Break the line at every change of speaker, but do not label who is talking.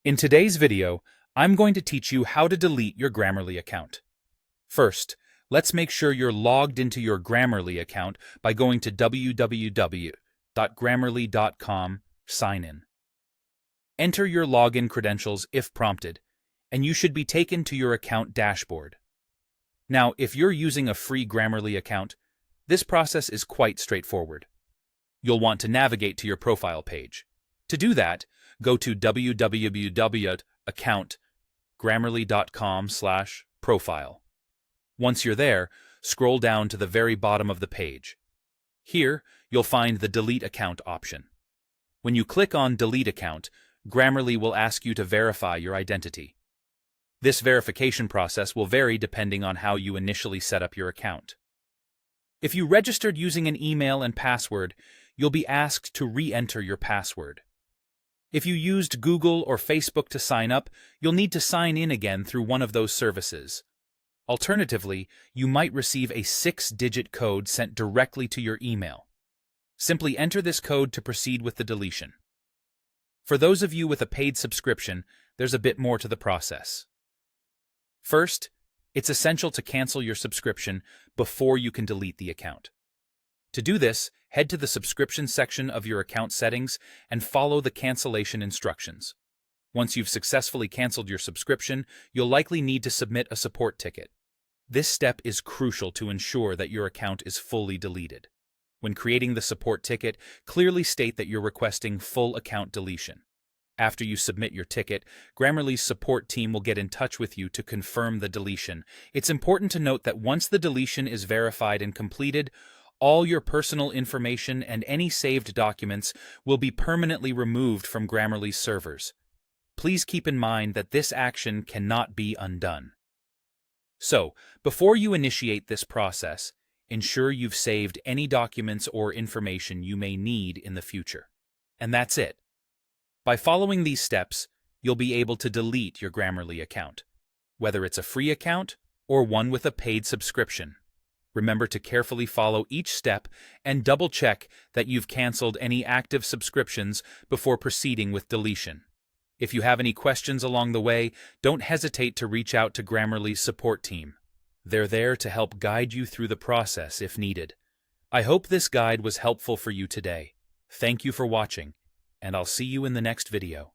In today's video, I'm going to teach you how to delete your Grammarly account. First, let's make sure you're logged into your Grammarly account by going to www.grammarly.com, sign in. Enter your login credentials if prompted, and you should be taken to your account dashboard. Now, if you're using a free Grammarly account, this process is quite straightforward. You'll want to navigate to your profile page. To do that, go to www.grammarly.com/profile. Once you're there, scroll down to the very bottom of the page. Here, you'll find the Delete Account option. When you click on Delete Account, Grammarly will ask you to verify your identity. This verification process will vary depending on how you initially set up your account. If you registered using an email and password, you'll be asked to re-enter your password. If you used Google or Facebook to sign up, you'll need to sign in again through one of those services. Alternatively, you might receive a 6-digit code sent directly to your email. Simply enter this code to proceed with the deletion. For those of you with a paid subscription, there's a bit more to the process. First, it's essential to cancel your subscription before you can delete the account. To do this, head to the subscription section of your account settings and follow the cancellation instructions. Once you've successfully canceled your subscription, you'll likely need to submit a support ticket. This step is crucial to ensure that your account is fully deleted. When creating the support ticket, clearly state that you're requesting full account deletion. After you submit your ticket, Grammarly's support team will get in touch with you to confirm the deletion. It's important to note that once the deletion is verified and completed, all your personal information and any saved documents will be permanently removed from Grammarly's servers. Please keep in mind that this action cannot be undone. So, before you initiate this process, ensure you've saved any documents or information you may need in the future. And that's it. By following these steps, you'll be able to delete your Grammarly account, whether it's a free account or one with a paid subscription. Remember to carefully follow each step and double-check that you've canceled any active subscriptions before proceeding with deletion. If you have any questions along the way, don't hesitate to reach out to Grammarly's support team. They're there to help guide you through the process if needed. I hope this guide was helpful for you today. Thank you for watching, and I'll see you in the next video.